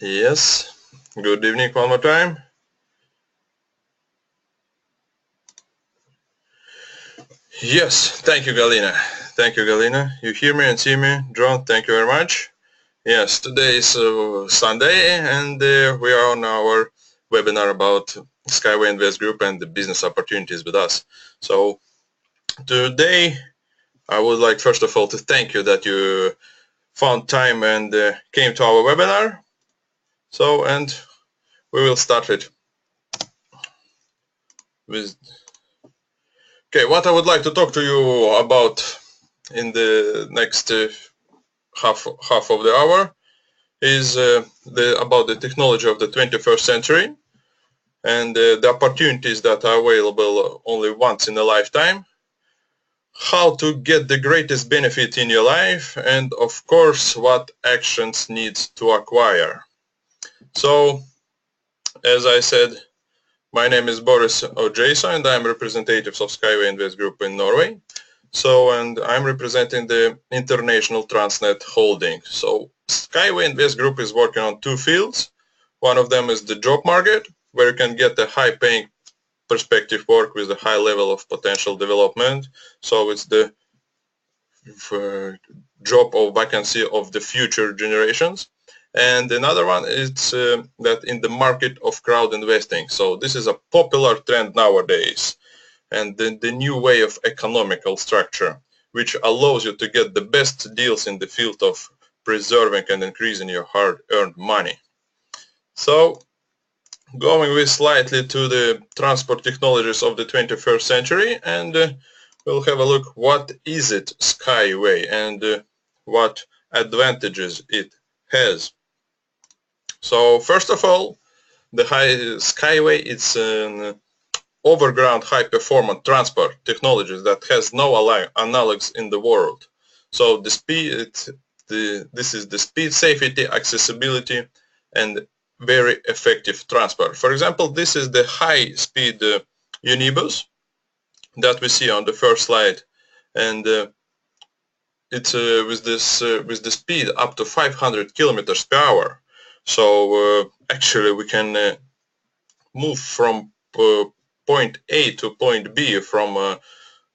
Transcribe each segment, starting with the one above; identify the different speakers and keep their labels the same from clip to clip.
Speaker 1: Yes, good evening one more time. Yes, thank you, Galina. Thank you, Galina. You hear me and see me? John, thank you very much. Yes, today is Sunday and we are on our webinar about Skyway Invest Group and the business opportunities with us. So today I would like first of all to thank you that you found time and came to our webinar. So, and we will start it with okay, what I would like to talk to you about in the next half of the hour is about the technology of the 21st century and the opportunities that are available only once in a lifetime, how to get the greatest benefit in your life, and of course what actions need to acquire. So, as I said, my name is Boris Ojason and I'm representative of Skyway Invest Group in Norway. So, and I'm representing the International Transnet Holding. So, Skyway Invest Group is working on two fields. One of them is the job market, where you can get a high-paying perspective work with a high level of potential development. So, it's the job or vacancy of the future generations. And another one is that in the market of crowd investing. So, this is a popular trend nowadays and the new way of economical structure, which allows you to get the best deals in the field of preserving and increasing your hard-earned money. So, going with slightly to the transport technologies of the 21st century, and we'll have a look what is it Skyway and what advantages it has. So, first of all, the Skyway is an overground high-performance transport technologies that has no analogs in the world. So the speed, this is the speed, safety, accessibility, and very effective transport. For example, this is the high-speed Unibus that we see on the first slide, and it's with the speed up to 500 kilometers per hour. So actually, we can move from point A to point B from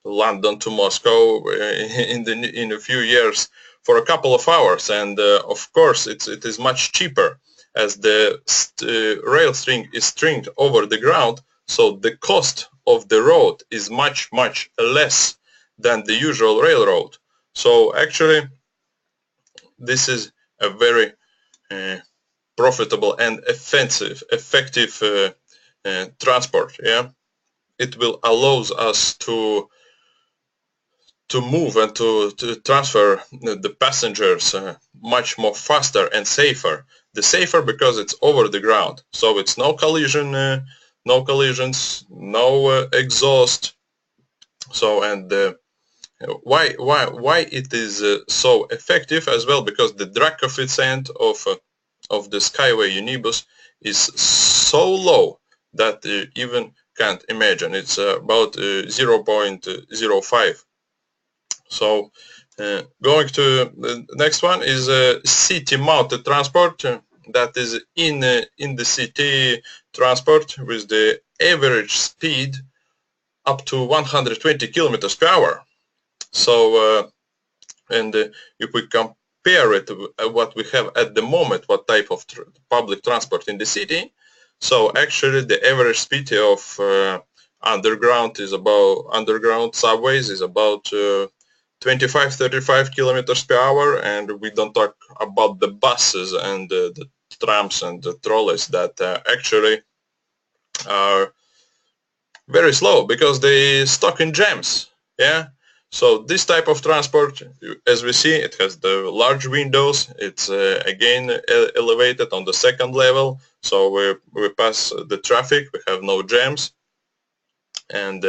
Speaker 1: London to Moscow in a few years for a couple of hours, and of course it is much cheaper as the rail string is stringed over the ground, so the cost of the road is much less than the usual railroad. So actually this is a very profitable and effective transport. Yeah, it will allows us to move and to transfer the passengers much more faster and safer. The safer because it's over the ground, so it's no collision, no collisions, no exhaust. So and why it is so effective as well, because the drag coefficient of the Skyway Unibus is so low that you even can't imagine. It's about 0.05. So going to the next one is city mounted transport. That is in the city transport with the average speed up to 120 kilometers per hour. So and if we compare it to what we have at the moment, what type of public transport in the city, so actually the average speed of underground subways is about 25-35 kilometers per hour, and we don't talk about the buses and the trams and the trolleys that actually are very slow because they stuck in jams. Yeah. So this type of transport, as we see, it has the large windows. It's again elevated on the second level, so we pass the traffic. We have no jams, and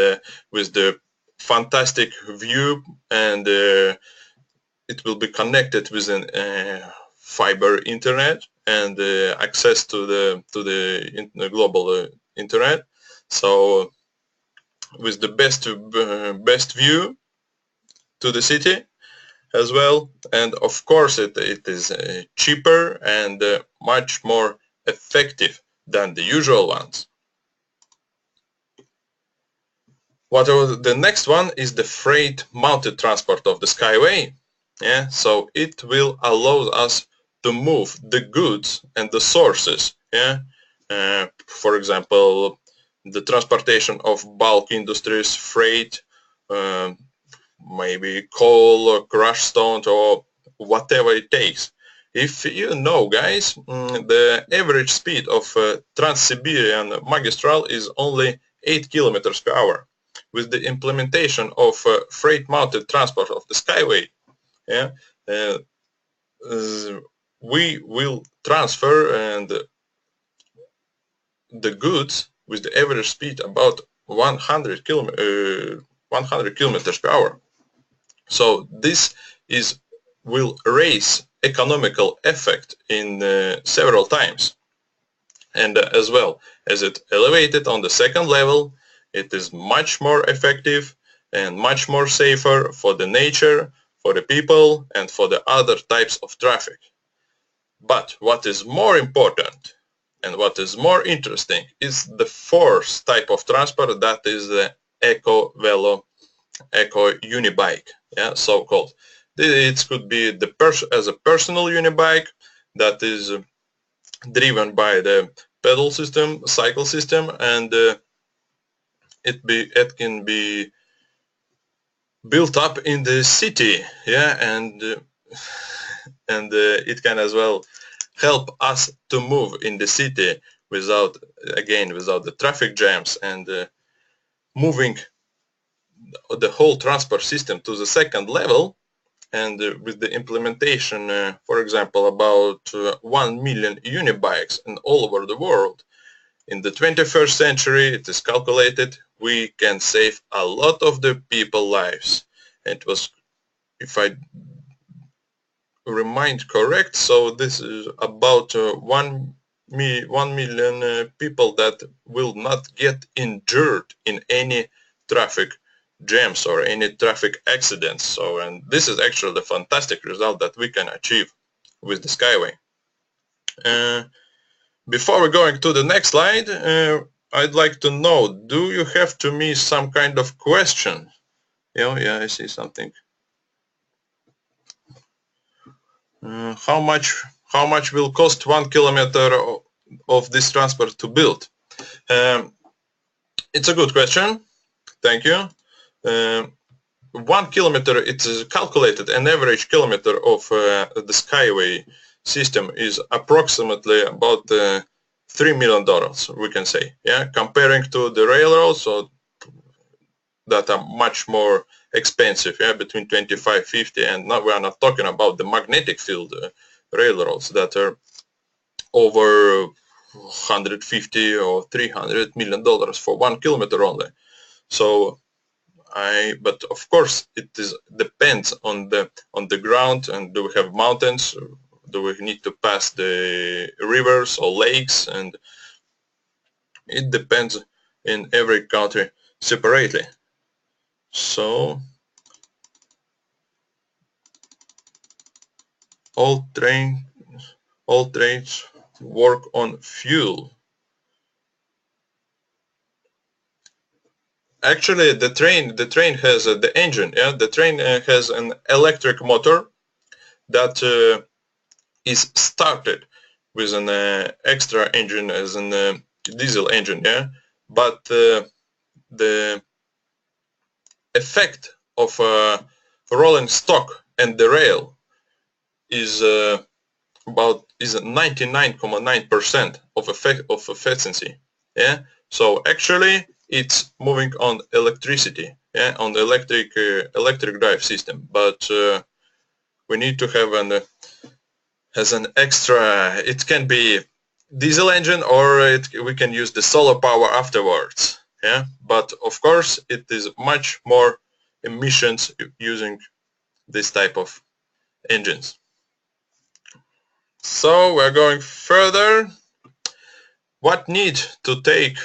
Speaker 1: with the fantastic view, and it will be connected with an fiber internet and access to the global internet. So with the best view to the city, as well, and of course it is cheaper and much more effective than the usual ones. The next one is the freight mounted transport of the Skyway. Yeah, so it will allow us to move the goods and the sources. Yeah, for example, the transportation of bulk industries, freight, maybe coal or crushed stone or whatever it takes. If you know, guys, the average speed of Trans-Siberian magistral is only 8 kilometers per hour. With the implementation of freight-mounted transport of the Skyway, yeah, we will transfer and the goods with the average speed about 100 kilometers per hour. So this will raise economical effect in several times. And as well as it elevated on the second level, it is much more effective and much more safer for the nature, for the people, and for the other types of traffic. But what is more important and what is more interesting is the fourth type of transport, that is the eco-velo, eco-unibike, yeah, so-called. It could be as a personal unibike that is driven by the pedal system, cycle system, and it can be built up in the city, yeah, and it can as well help us to move in the city without the traffic jams, and moving the whole transport system to the second level. And with the implementation, for example, about 1 million unibikes in all over the world, in the 21st century, it is calculated we can save a lot of the people lives. It was, if I remind correct, so this is about 1 million people that will not get injured in any traffic jams or any traffic accidents. So, and this is actually the fantastic result that we can achieve with the Skyway. Before we're going to the next slide, I'd like to know, do you have to me some kind of question? Yeah, I see something. How much will cost 1 kilometer of this transport to build? It's a good question. Thank you. 1 kilometer, it is calculated, an average kilometer of the Skyway system is approximately about $3 million, we can say, yeah, comparing to the railroads, so that are much more expensive, yeah, between 25, 50, and now we are not talking about the magnetic field railroads that are over 150 or $300 million for 1 kilometer only. So but of course it depends on the ground, and do we have mountains, do we need to pass the rivers or lakes, and it depends in every country separately. So all trains work on fuel. Actually, the train has the engine. Yeah, the train has an electric motor that is started with an extra engine as a diesel engine. Yeah, but the effect of rolling stock and the rail is 99.9% of efficiency. Yeah, so actually it's moving on electricity, yeah, on the electric drive system, but we need to have as an extra, it can be diesel engine, or we can use the solar power afterwards, yeah, but of course it is much more emissions using this type of engines. So we're going further. What need to take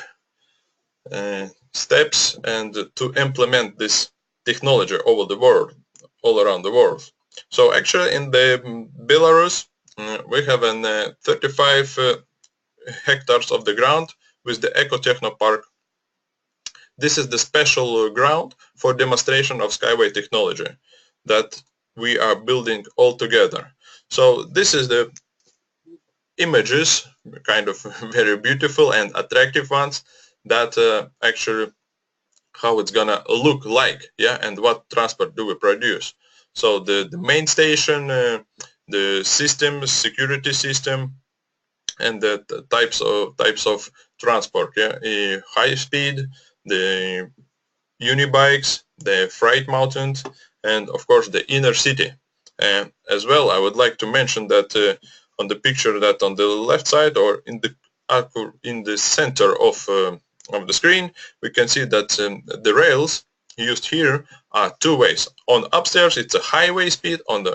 Speaker 1: steps and to implement this technology over the world, all around the world? So actually in the Belarus, we have an 35 hectares of the ground with the Eco-Techno Park. This is the special ground for demonstration of Skyway technology that we are building all together. So this is the images, kind of very beautiful and attractive ones, that actually how it's gonna look like, yeah, and what transport do we produce. So the main station, the system, security system, and the types of transport, yeah, high speed, the unibikes, the freight mountains, and of course the inner city. And as well, I would like to mention that on the picture that on the left side or in the center of the screen, we can see that the rails used here are two ways. On upstairs, it's a highway speed. On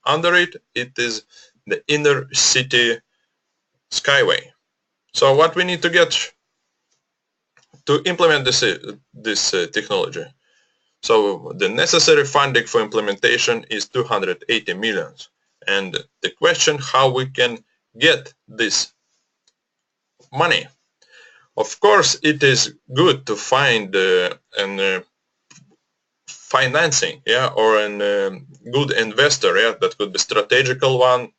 Speaker 1: under it, it is the inner city skyway. So what we need to get to implement this technology. So the necessary funding for implementation is 280 millions. And the question how we can get this money. Of course, it is good to find an financing, yeah, or an good investor, yeah, that could be strategical one,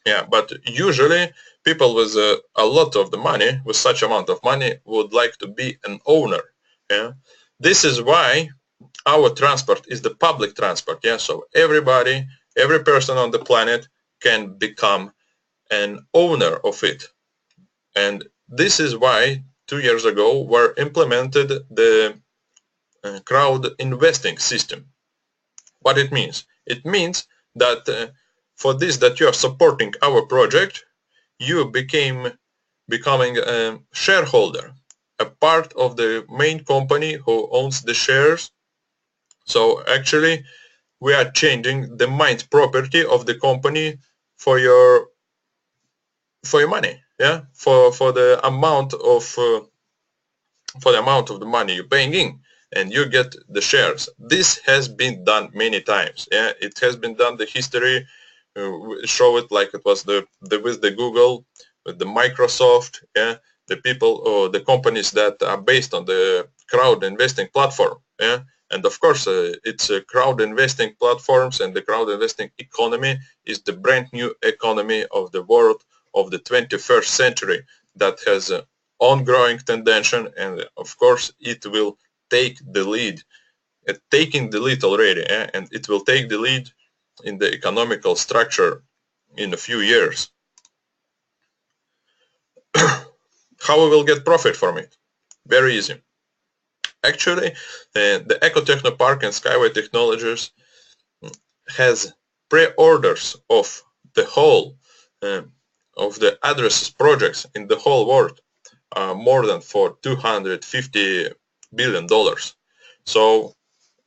Speaker 1: yeah. But usually, people with a lot of the money, with such amount of money, would like to be an owner, yeah. This is why our transport is the public transport, yeah. So everybody, every person on the planet can become an owner of it, and this is why 2 years ago were implemented the crowd investing system. What it means? It means that for this that you are supporting our project, you becoming a shareholder, a part of the main company who owns the shares. So actually, we are changing the mind property of the company for your money, yeah, for the amount of the money you're paying in, and you get the shares. This has been done many times, yeah. It has been done. The history show it, like it was with the Google, with the Microsoft, yeah, the people or the companies that are based on the crowd investing platform, yeah. And of course, it's crowd investing platforms, and the crowd investing economy is the brand new economy of the world of the 21st century that has ongoing tendency, and of course, it will take the lead. Taking the lead already, and it will take the lead in the economical structure in a few years. How we will get profit from it? Very easy. Actually, the Eco-Techno Park and Skyway Technologies has pre-orders of the whole of the addresses projects in the whole world, more than for $250 billion. So,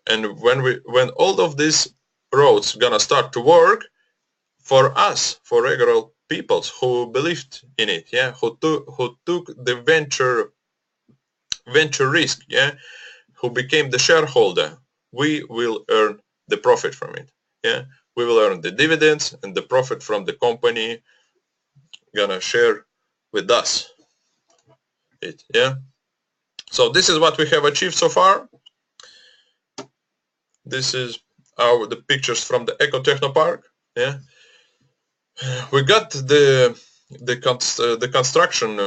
Speaker 1: and when all of these roads gonna start to work, for us, for regular people who believed in it, yeah, who took the venture risk, yeah, who became the shareholder, we will earn the profit from it, yeah. We will earn the dividends, and the profit from the company gonna share with us it, yeah. So this is what we have achieved so far. This is the pictures from the Eco-Techno Park, yeah. We got the construction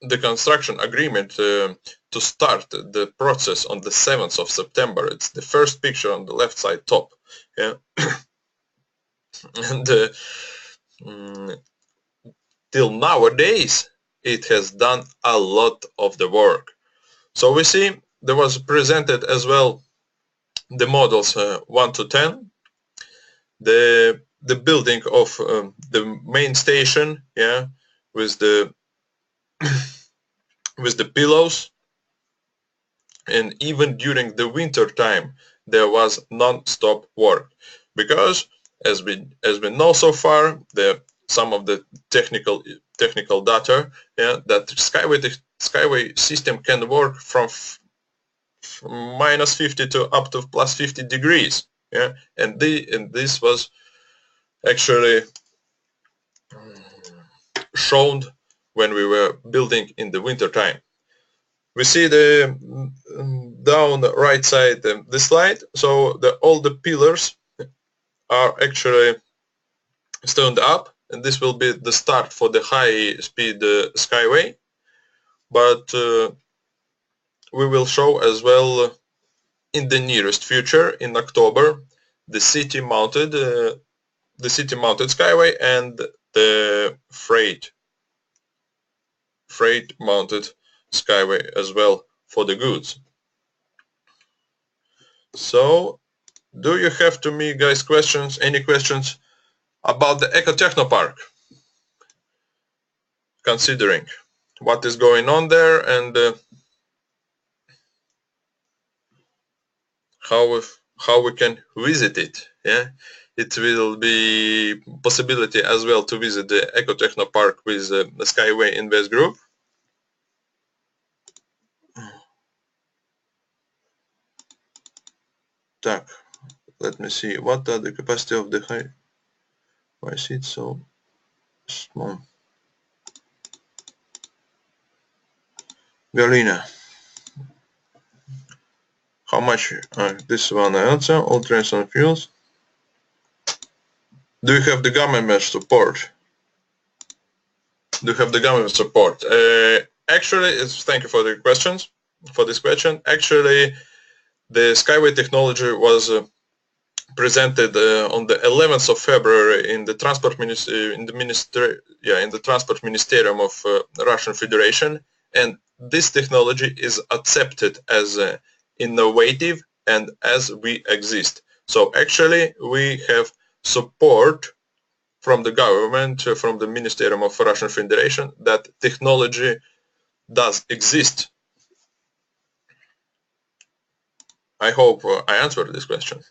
Speaker 1: the construction agreement to start the process on the 7th of September. It's the first picture on the left side top, yeah. And till nowadays it has done a lot of the work. So we see there was presented as well the models 1 to 10, the building of the main station, yeah, with the with the pillows, and even during the winter time there was non-stop work, because as we know so far, some of the technical data, yeah, that Skyway system can work from minus 50 to up to plus 50 degrees. Yeah, and this was actually shown when we were building in the winter time. We see the down the right side the slide, so all the pillars are actually stoned up, and this will be the start for the high-speed Skyway. But we will show as well in the nearest future, in October, the city-mounted Skyway and the freight-mounted Skyway as well for the goods. So, do you have to me guys questions? Any questions about the Ecotechnopark? Considering what is going on there and how we can visit it. Yeah, it will be possibility as well to visit the Ecotechnopark with the Skyway Invest Group. Так, let me see. What are the capacity of the high? Why is it so small? Galina. How much? This one I answer. All trains and fuels. Do you have the government support? Do you have the government support? Actually, thank you for the questions. For this question, actually, the Skyway technology was presented on the 11th of February in the Transport Transport Ministerium of Russian Federation, and this technology is accepted as innovative and as we exist. So actually, we have support from the government, from the Ministerium of Russian Federation, that technology does exist. I hope I answered this question.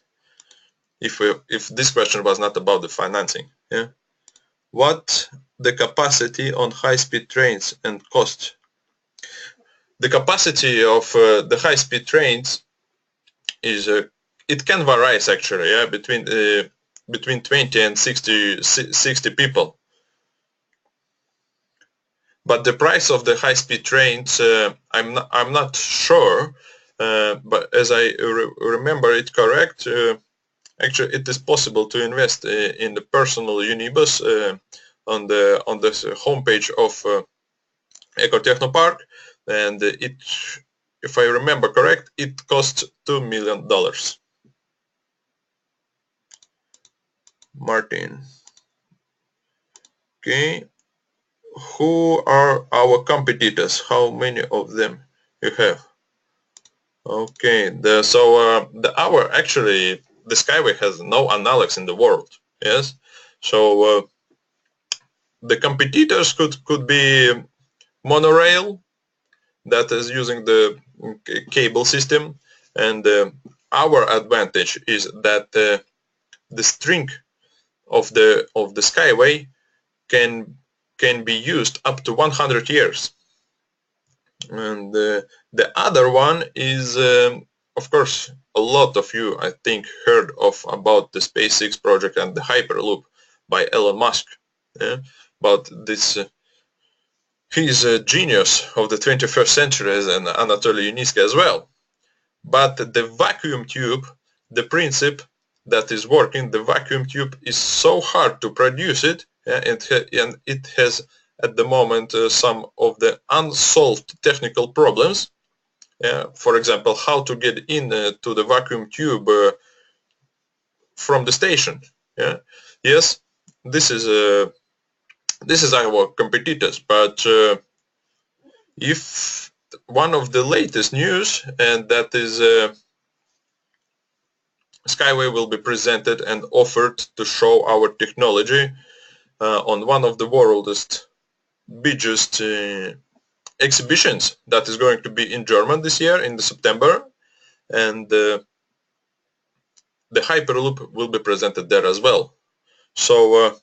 Speaker 1: If this question was not about the financing, yeah. What the capacity on high-speed trains and cost? The capacity of the high-speed trains is it can vary actually, yeah, between 20 and 60 people. But the price of the high-speed trains, I'm not sure, but as I remember it correct, actually it is possible to invest in the personal Unibus on the homepage of Ecotechnopark, and it, if I remember correct, it costs $2 million. Martin. Okay. Who are our competitors? How many of them you have? Okay. Actually the Skyway has no analogs in the world. Yes. So the competitors could be monorail that is using the cable system, and our advantage is that the string of the Skyway can be used up to 100 years. And the other one is, of course, a lot of you, I think, heard about the SpaceX project and the Hyperloop by Elon Musk. Yeah? But this, he's a genius of the 21st century, and Anatoly Yuniska as well. But the vacuum tube, the principle that is working, the vacuum tube is so hard to produce it, and it has at the moment some of the unsolved technical problems. For example, how to get in to the vacuum tube from the station. Yeah? Yes, this is our competitors, but if one of the latest news, and that is Skyway will be presented and offered to show our technology on one of the world's biggest exhibitions that is going to be in Germany this year in September, and the Hyperloop will be presented there as well. So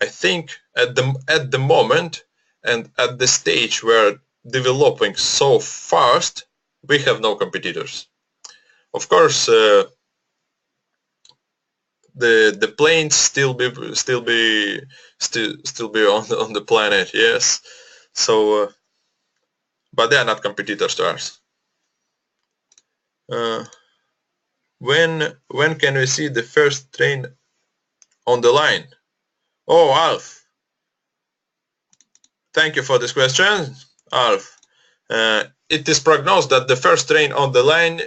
Speaker 1: I think at the moment and at the stage we're developing so fast, we have no competitors. Of course, the planes still be on the planet, yes. So, but they are not competitors to us. When can we see the first train on the line? Oh, Alf, thank you for this question, Alf. It is prognosed that the first train on the line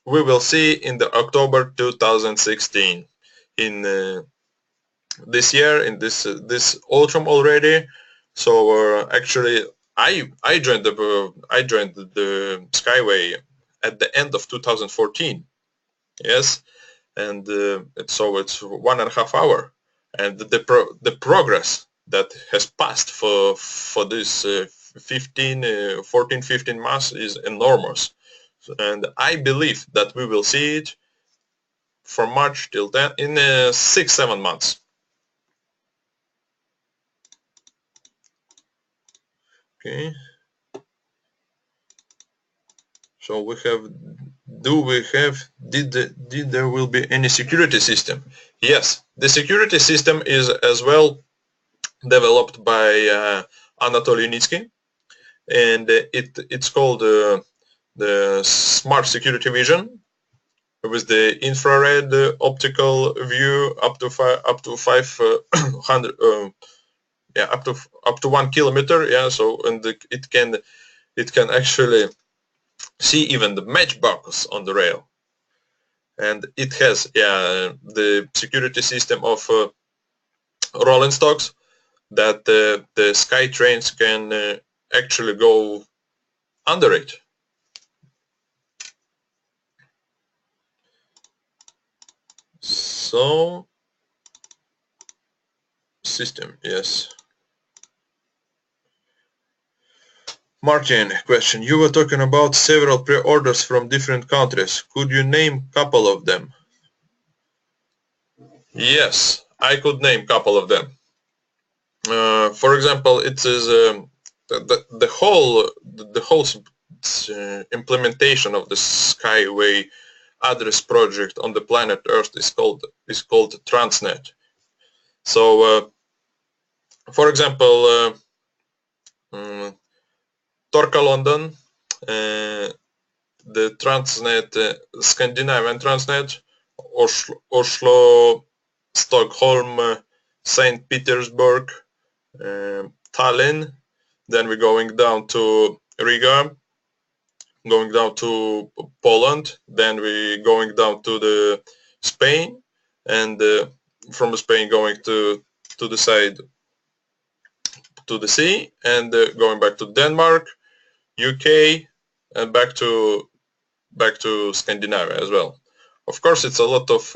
Speaker 1: we will see in the October 2016. In this year, in this autumn already. So actually, I joined the Skyway at the end of 2014. Yes, and so it's 1.5 hours, and the progress that has passed for this 14-15 months is enormous, and I believe that we will see it from March till then in 6-7 months. Okay. So we have, did there will be any security system? Yes, the security system is as well developed by Anatoly Unitsky, and it's called the Smart Security Vision, with the infrared optical view up to 500 yeah, up to 1 kilometer. Yeah, so and it can actually see even the matchbox on the rail, and it has the security system of rolling stocks that the sky trains can actually go under it. So system, yes. Martin, question. You were talking about several pre-orders from different countries. Could you name a couple of them? Yes, I could name a couple of them. For example, it is the whole implementation of the Skyway address project on the planet Earth is called Transnet. So, for example, Torka London, the Transnet, Scandinavian Transnet, Oslo, Stockholm, St. Petersburg, Tallinn, then we're going down to Riga, going down to Poland, then we're going down to the Spain, and from Spain going to the side to the sea, and going back to Denmark, UK, and back to Scandinavia as well. Of course, it's a lot of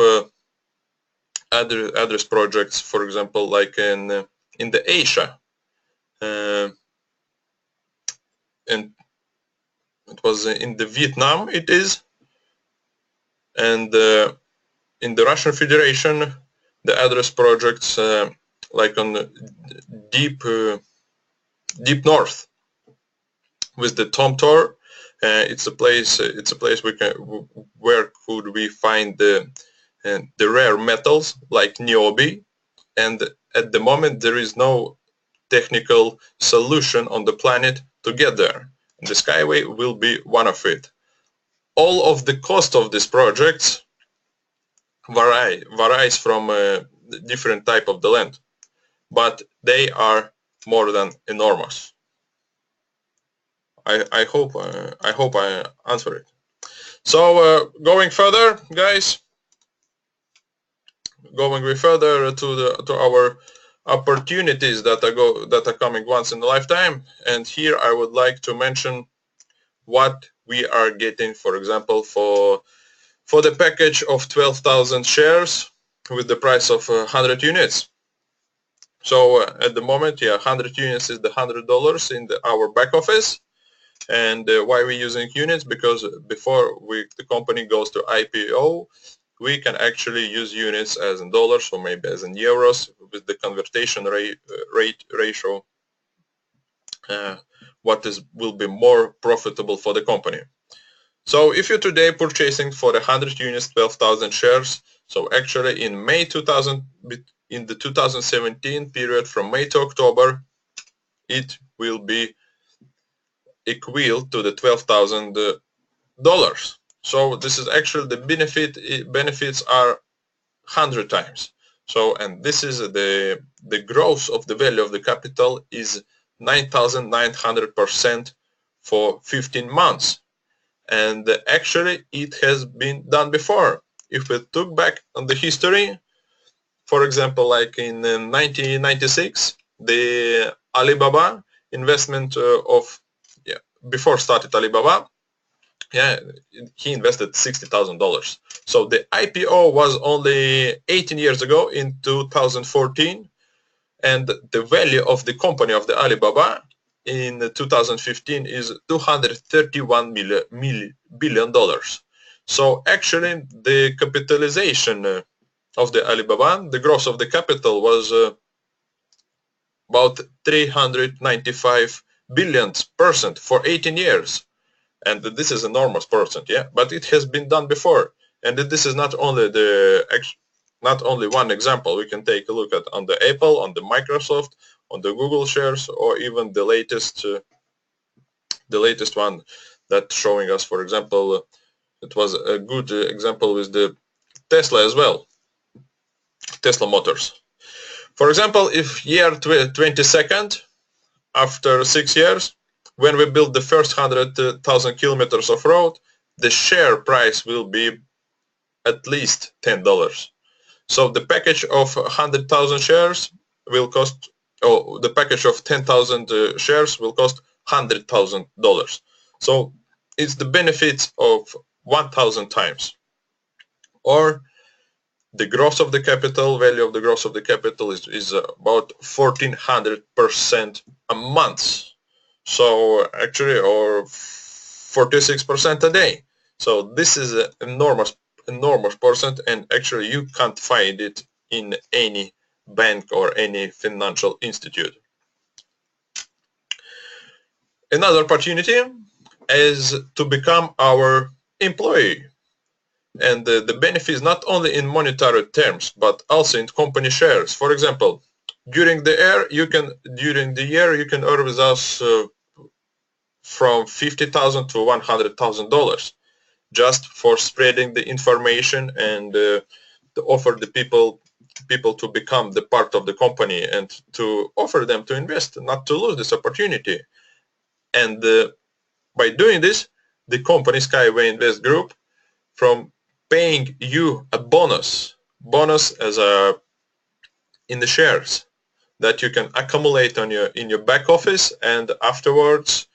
Speaker 1: address projects. For example, like in the Asia, and it was in the Vietnam. It is, and in the Russian Federation, the address projects like on deep north with the Tom Tor. It's a place where could we find the rare metals like niobe, and at the moment there is no technical solution on the planet to get there. And the Skyway will be one of it. All of the cost of these projects varies from different type of the land, but they are more than enormous. I hope I answer it. So going further, guys, going further to our opportunities that are coming once in a lifetime, and here I would like to mention what we are getting, for example, for the package of 12,000 shares with the price of 100 units. So at the moment, 100 units is the $100 in our back office. And why we're using units? Because before the company goes to IPO, we can actually use units as in dollars or maybe as in euros with the conversion rate ratio. What will be more profitable for the company. So if you're today purchasing for 100 units, 12,000 shares, so actually in May 2000, in the 2017 period from May to October, it will be equal to the $12,000. So this is actually the benefits are 100 times. So, and this is the growth of the value of the capital is 9,900% for 15 months. And actually it has been done before. If we look back on the history, for example, like in 1996, the Alibaba investment before started Alibaba, he invested $60,000. So the IPO was only 18 years ago in 2014, and the value of the company of the Alibaba in 2015 is $231 billion. So actually the capitalization of the Alibaba, the growth of the capital was about 395 billion% for 18 years. And this is enormous percent, yeah. But it has been done before, and this is not only one example. We can take a look at on the Apple, on the Microsoft, on the Google shares, or even the latest one that's showing us. For example, it was a good example with the Tesla as well, Tesla Motors. For example, if year 22nd, after 6 years, when we build the first 100,000 kilometers of road, the share price will be at least $10. So the package of 100,000 shares will cost, the package of 10,000 shares will cost $100,000. So it's the benefits of 1,000 times. Or the growth of the capital, value of the growth of the capital is about 1,400% a month. So actually, or 46% a day. So this is an enormous percent, and actually you can't find it in any bank or any financial institute. Another opportunity is to become our employee. And the benefit is not only in monetary terms, but also in company shares. For example, during the year you can earn with us from $50,000 to $100,000 just for spreading the information and to offer the people to become the part of the company and to offer them to invest, not to lose this opportunity. And by doing this, the company Skyway Invest Group, from paying you a bonus as in the shares that you can accumulate in your back office, and afterwards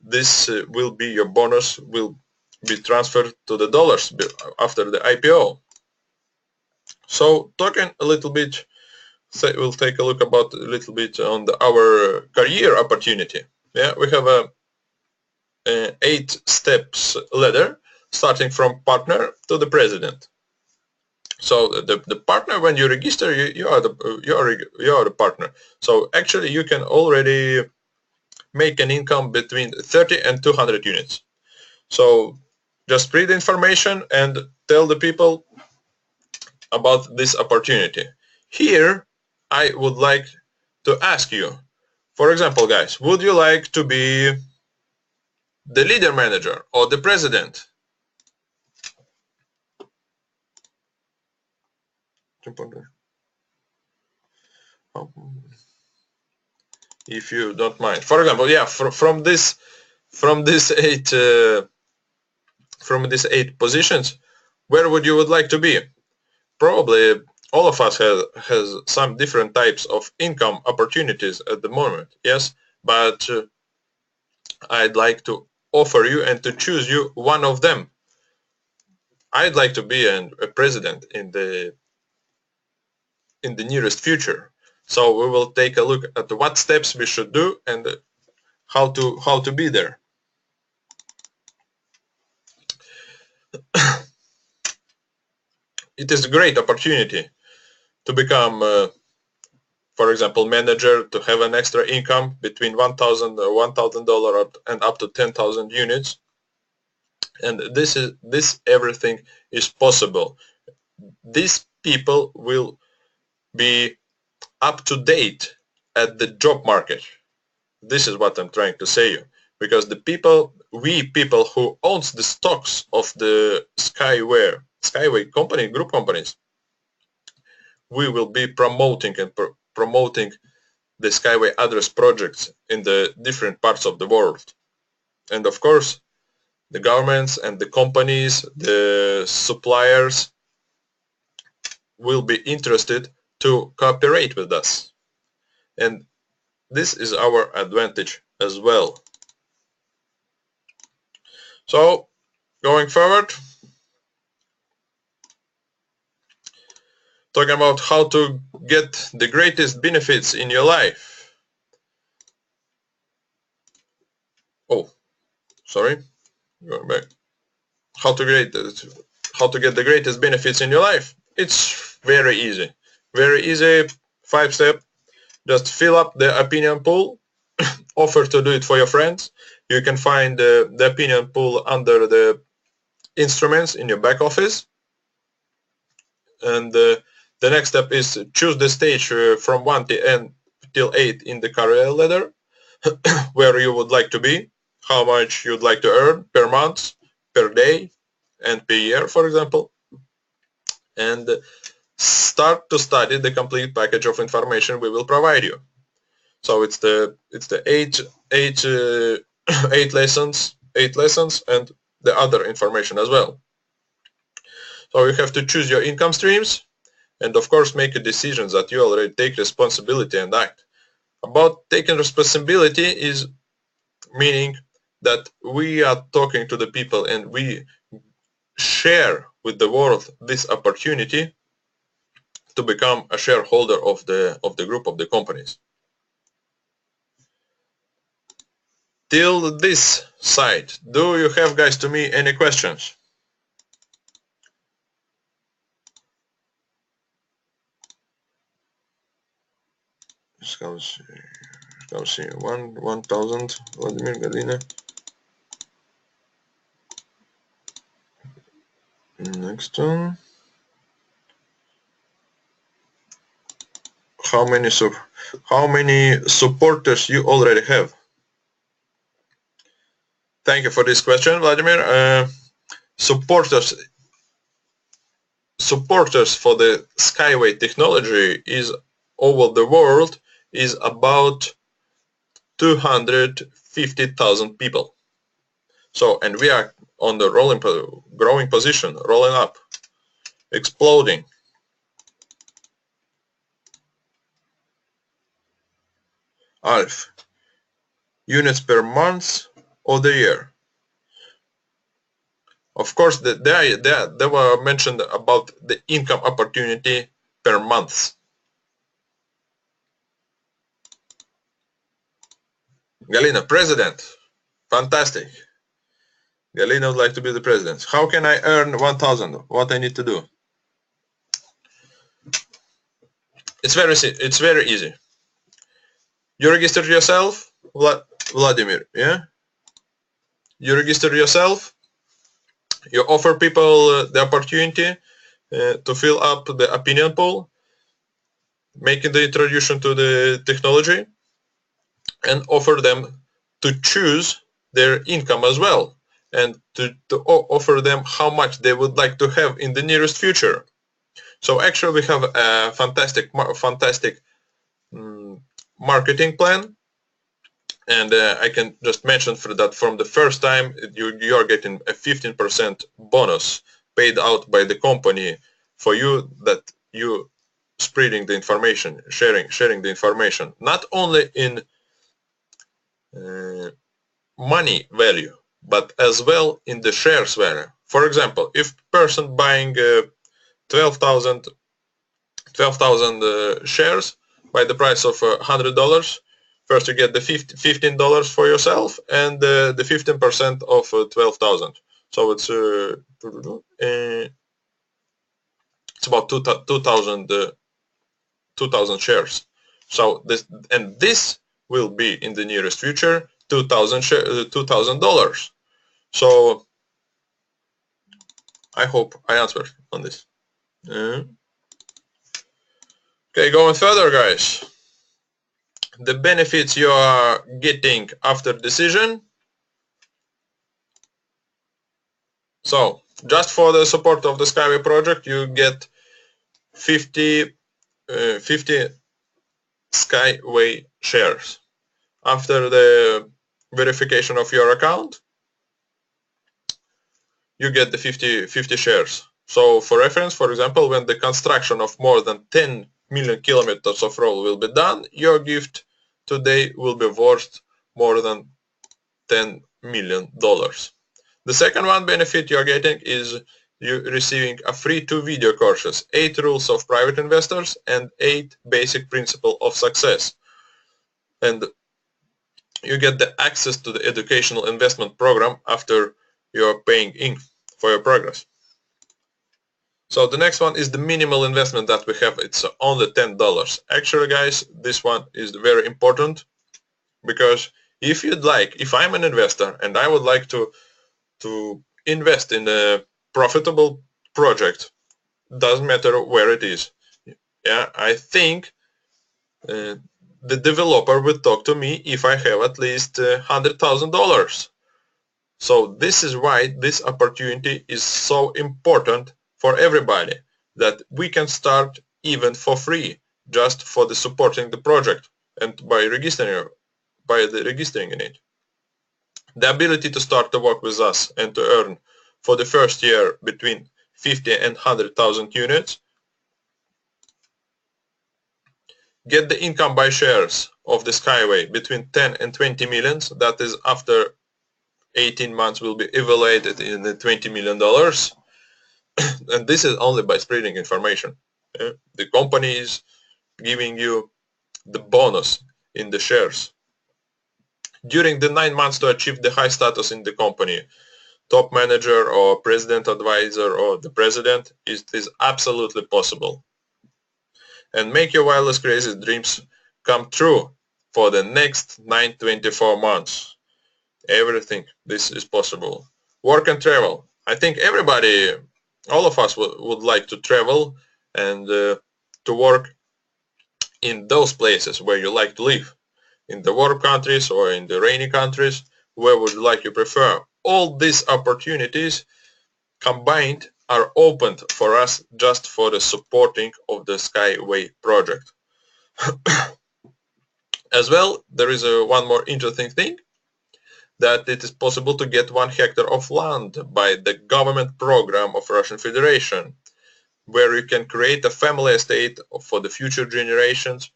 Speaker 1: this will be your bonus will be transferred to the dollars after the IPO. So talking a little bit, we'll take a look about a little bit on our career opportunity. Yeah, we have a 8 steps ladder starting from partner to the president. So the partner, when you register, you are the partner. So actually you can already make an income between 30 and 200 units. So just read the information and tell the people about this opportunity. Here I would like to ask you, for example, guys, would you like to be the leader manager or the president? If you don't mind, for example, yeah, from these 8 positions, where would you like to be? Probably all of us has some different types of income opportunities at the moment, yes, but I'd like to offer you and to choose you one of them. I'd like to be a president in the nearest future. So we will take a look at what steps we should do and how to be there. It is a great opportunity to become, for example, manager, to have an extra income between $1,000 and up to 10,000 units. And this everything is possible. These people will be up to date at the job market. This is what I'm trying to say you, because the people, we people who owns the stocks of the Skyway company, group companies, we will be promoting and promoting the Skyway address projects in the different parts of the world. And of course, the governments and the companies, the suppliers will be interested to cooperate with us. And this is our advantage as well. So, going forward, talking about how to get the greatest benefits in your life. Oh, sorry, going back. How to get the greatest benefits in your life? It's very easy. Very easy, 5-step. Just fill up the opinion pool, offer to do it for your friends. You can find the opinion pool under the instruments in your back office. And the next step is choose the stage from 1 till 8 in the career ladder, where you would like to be, how much you'd like to earn per month, per day, and per year, for example. And start to study the complete package of information we will provide you. So it's the eight lessons and the other information as well. So you have to choose your income streams, and of course make a decision that you already take responsibility and act. About taking responsibility is meaning that we are talking to the people and we share with the world this opportunity to become a shareholder of the group of the companies. Till this side, do you have, guys, to me any questions? Let's see. 1,000 Vladimir, Galina. Next one. How many supporters you already have? Thank you for this question, Vladimir. Supporters for the Skyway technology is over the world is about 250,000 people. So, and we are on the growing position, rolling up, exploding. Alf, units per month or the year? Of course, they were mentioned about the income opportunity per month. Galina, president. Fantastic. Galina would like to be the president. How can I earn 1,000? What I need to do? It's very easy. You register yourself, Vladimir, yeah? You register yourself, you offer people the opportunity to fill up the opinion pool, making the introduction to the technology, and offer them to choose their income as well, and to offer them how much they would like to have in the nearest future. So actually we have a fantastic marketing plan, and I can just mention for that from the first time you are getting a 15% bonus paid out by the company for you, that you spreading the information, sharing the information, not only in money value, but as well in the shares value. For example, if person buying 12,000 shares by the price of $100, first you get the $15 for yourself and the 15% of 12,000. So it's about 2,000 shares. So this will be in the nearest future $2,000. So I hope I answered on this. Okay, going further, guys. The benefits you are getting after decision. So, just for the support of the Skyway project, you get 50 Skyway shares. After the verification of your account, you get the 50 shares. So for reference, for example, when the construction of more than 10 million kilometers of road will be done, your gift today will be worth more than $10 million. The second one benefit you're getting is you receiving a free 2 video courses, 8 rules of private investors and 8 basic principles of success. And you get the access to the educational investment program after you're paying in for your progress. So the next one is the minimal investment that we have. It's only $10. Actually, guys, this one is very important because if I'm an investor and I would like to invest in a profitable project, doesn't matter where it is. Yeah, I think the developer will talk to me if I have at least $100,000. So this is why this opportunity is so important for everybody, that we can start even for free, just for the supporting the project and by registering in it. The ability to start to work with us and to earn for the first year between 50 and 100,000 units. Get the income by shares of the Skyway between 10 and 20 millions. That is after 18 months will be evaluated in the $20 million. And this is only by spreading information. The company is giving you the bonus in the shares. During the 9 months to achieve the high status in the company, top manager or president advisor or the president, it is absolutely possible. And make your wildest crazy dreams come true for the next 24 months. Everything, this is possible. Work and travel. I think everybody, all of us would like to travel and to work in those places where you like to live. In the warm countries or in the rainy countries, where would you like you prefer? All these opportunities combined are opened for us just for the supporting of the Skyway project. As well, there is one more interesting thing, that it is possible to get 1 hectare of land by the government program of Russian Federation, where you can create a family estate for the future generations,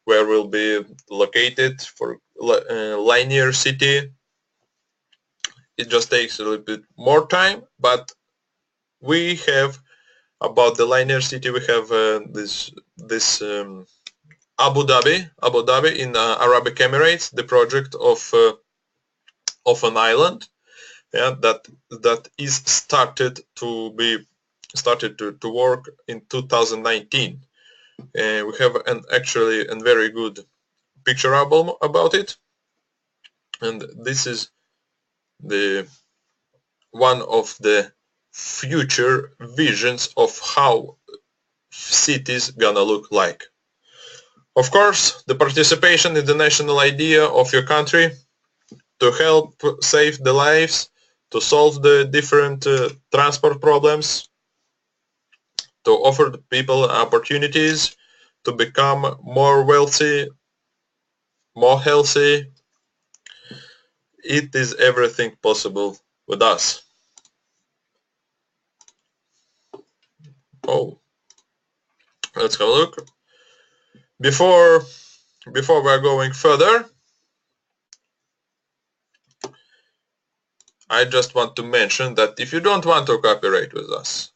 Speaker 1: where will be located for linear city. It just takes a little bit more time, but we have about the linear city. We have this Abu Dhabi in Arabic Emirates, the project of an island, yeah, that is started to work in 2019. We have actually a very good picture album about it, and this is the one of the future visions of how cities gonna look like. Of course, the participation in the national idea of your country to help save the lives, to solve the different transport problems, to offer the people opportunities to become more wealthy, more healthy. It is everything possible with us. Oh, let's have a look. Before we're going further, I just want to mention that if you don't want to cooperate with us,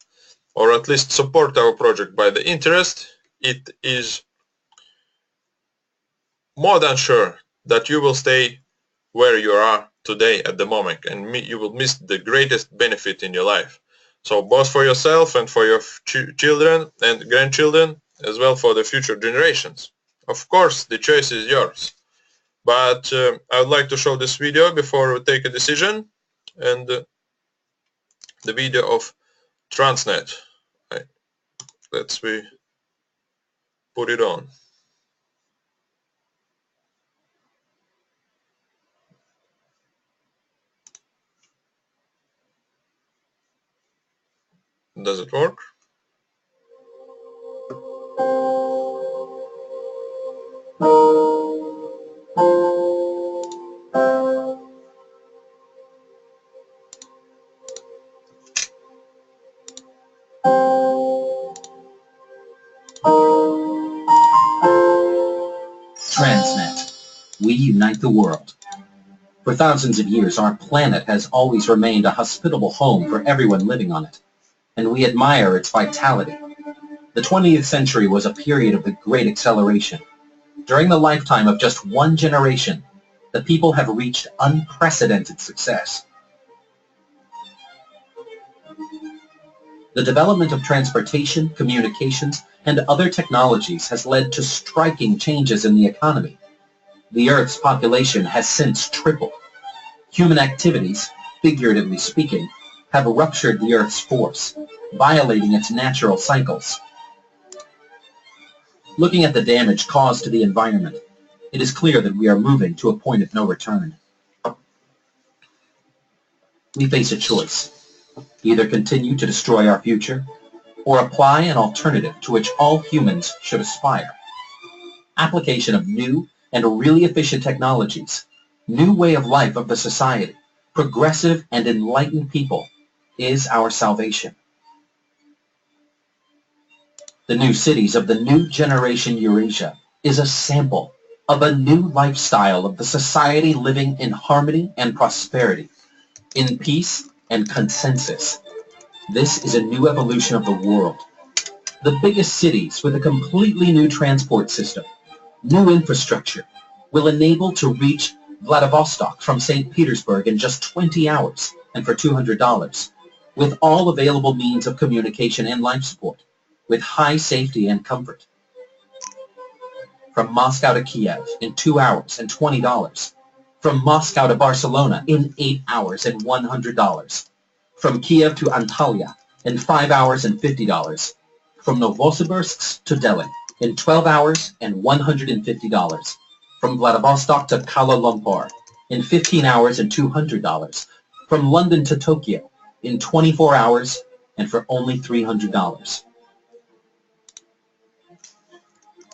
Speaker 1: or at least support our project by the interest, it is more than sure that you will stay where you are today at the moment, and you will miss the greatest benefit in your life. So both for yourself and for your children and grandchildren, as well for the future generations. Of course, the choice is yours. But I would like to show this video before we take a decision, and the video of Transnet. Let's put it on. Does it work?
Speaker 2: Transnet. We unite the world. For thousands of years, our planet has always remained a hospitable home for everyone living on it, and we admire its vitality. The 20th century was a period of the great acceleration. During the lifetime of just one generation, the people have reached unprecedented success. The development of transportation, communications, and other technologies has led to striking changes in the economy. The Earth's population has since tripled. Human activities, figuratively speaking, have ruptured the Earth's force, violating its natural cycles. Looking at the damage caused to the environment, it is clear that we are moving to a point of no return. We face a choice. Either continue to destroy our future, or apply an alternative to which all humans should aspire. Application of new and really efficient technologies, new way of life of the society, progressive and enlightened people is our salvation. The new cities of the new generation Eurasia is a sample of a new lifestyle of the society living in harmony and prosperity, in peace and consensus. This is a new evolution of the world. The biggest cities with a completely new transport system, new infrastructure, will enable to reach Vladivostok from St. Petersburg in just 20 hours and for $200, with all available means of communication and life support, with high safety and comfort. From Moscow to Kiev in 2 hours and $20. From Moscow to Barcelona in 8 hours and $100. From Kiev to Antalya in 5 hours and $50. From Novosibirsk to Delhi in 12 hours and $150. From Vladivostok to Kuala Lumpur in 15 hours and $200. From London to Tokyo in 24 hours and for only $300.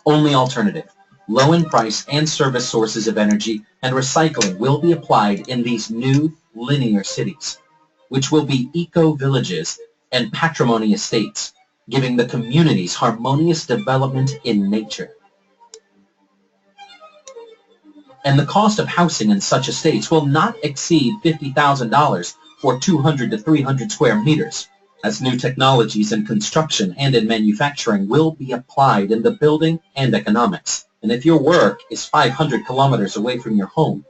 Speaker 2: Only alternative, low in price and service sources of energy and recycling will be applied in these new linear cities, which will be eco-villages and patrimony estates, giving the communities harmonious development in nature. And the cost of housing in such estates will not exceed $50,000 for 200 to 300 square meters, as new technologies in construction and in manufacturing will be applied in the building and economics. And if your work is 500 kilometers away from your home,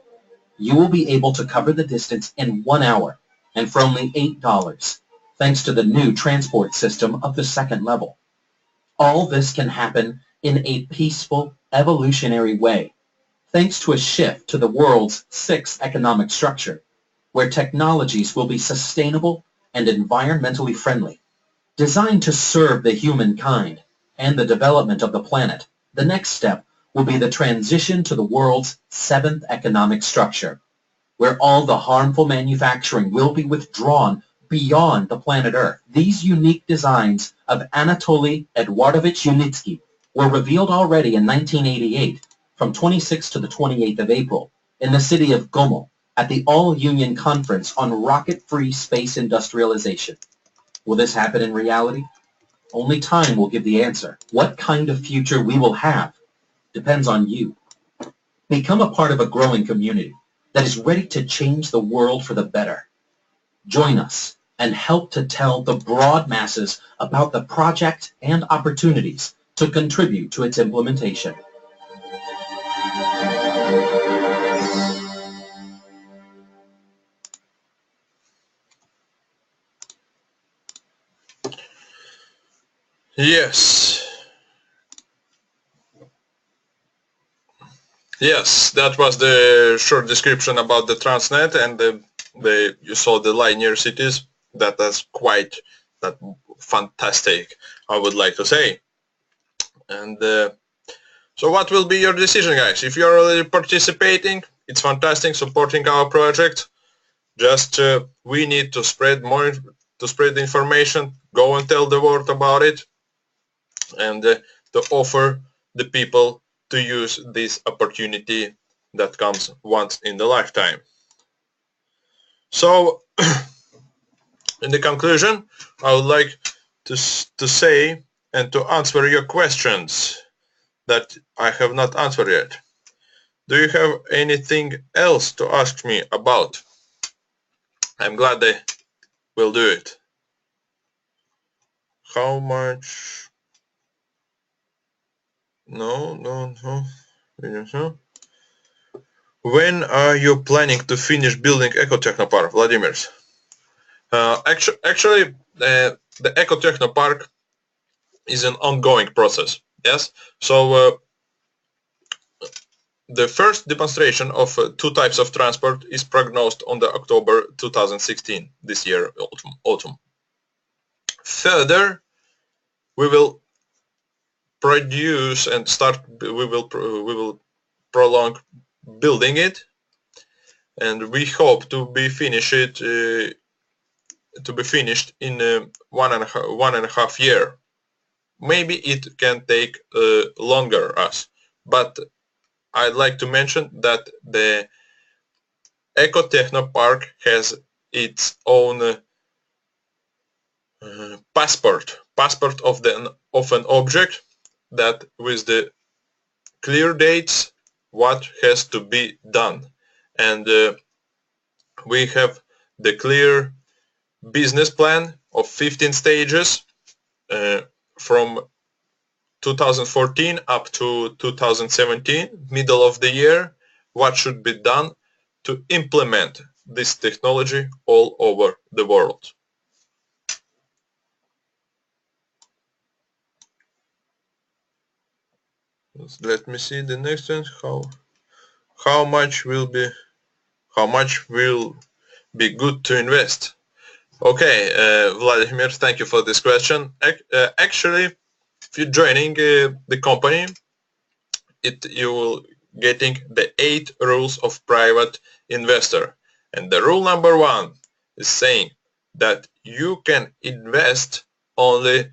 Speaker 2: you will be able to cover the distance in 1 hour and for only $8, thanks to the new transport system of the second level. All this can happen in a peaceful, evolutionary way, thanks to a shift to the world's sixth economic structure, where technologies will be sustainable and environmentally friendly, designed to serve the humankind and the development of the planet. The next step will be the transition to the world's seventh economic structure, where all the harmful manufacturing will be withdrawn beyond the planet Earth. These unique designs of Anatoly Eduardovich Yunitsky were revealed already in 1988 from 26th to the 28th of April in the city of Gomel at the All-Union Conference on Rocket-Free Space Industrialization. Will this happen in reality? Only time will give the answer. What kind of future we will have depends on you. Become a part of a growing community that is ready to change the world for the better. Join us and help to tell the broad masses about the project and opportunities to contribute to its implementation.
Speaker 1: Yes, that was the short description about the Transnet, and you saw the linear cities. That is quite that fantastic, I would like to say. And so what will be your decision, guys? If you're already participating, it's fantastic, supporting our project. Just we need to spread the information, go and tell the world about it, and to offer the people to use this opportunity that comes once in the lifetime. So in the conclusion, I would like to say and to answer your questions that I have not answered yet. Do you have anything else to ask me about? I'm glad they will do it. How much? No. When are you planning to finish building Ecotechnopark, Vladimir? Actually, the Ecotechnopark is an ongoing process. Yes. So the first demonstration of two types of transport is prognosed on the October 2016, this year, autumn. Further, we will produce and start. We will prolong building it, and we hope to be finished in 1.5 years. Maybe it can take longer but I'd like to mention that the Ecotechnopark has its own passport of an object, that with the clear dates what has to be done, and we have the clear business plan of 15 stages from 2014 up to 2017, middle of the year, what should be done to implement this technology all over the world. Let me see the next one. How much will be good to invest? Okay, Vladimir, thank you for this question. Actually, if you're joining the company, you will getting the 8 rules of private investor, and the rule number 1 is saying that you can invest only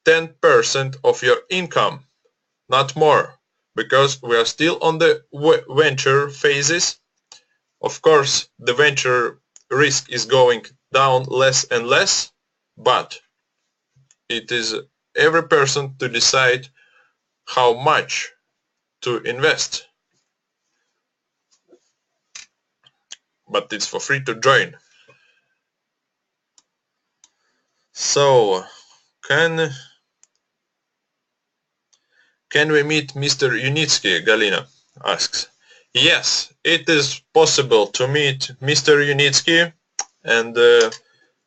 Speaker 1: 10% of your income, not more, because we are still on the venture phases. Of course, the venture risk is going down less and less, but it is every person to decide how much to invest. But it's for free to join. So, can we meet Mr. Unitsky? Galina asks. Yes, it is possible to meet Mr. Unitsky, and the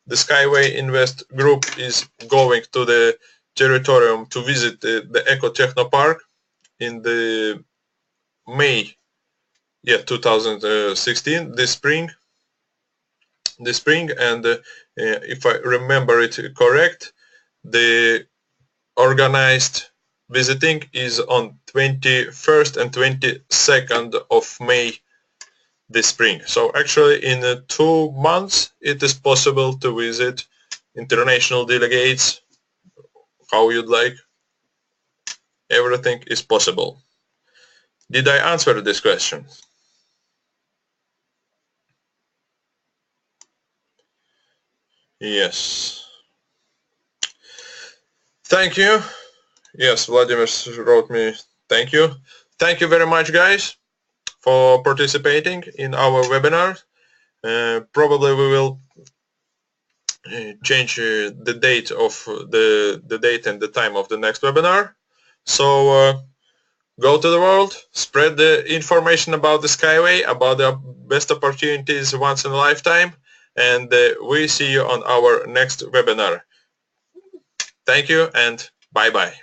Speaker 1: Skyway Invest Group is going to the territorium to visit the Ecotechnopark in the May 2016, this spring, and if I remember it correct, the organized visiting is on 21st and 22nd of May this spring. So actually in 2 months it is possible to visit international delegates, how you'd like. Everything is possible. Did I answer this question? Yes. Thank you. Yes, Vladimir wrote me. Thank you. Thank you very much, guys, for participating in our webinar. Probably we will change the date of the date and the time of the next webinar. So go to the world, spread the information about the Skyway, about the best opportunities once in a lifetime, and we see you on our next webinar. Thank you and bye-bye.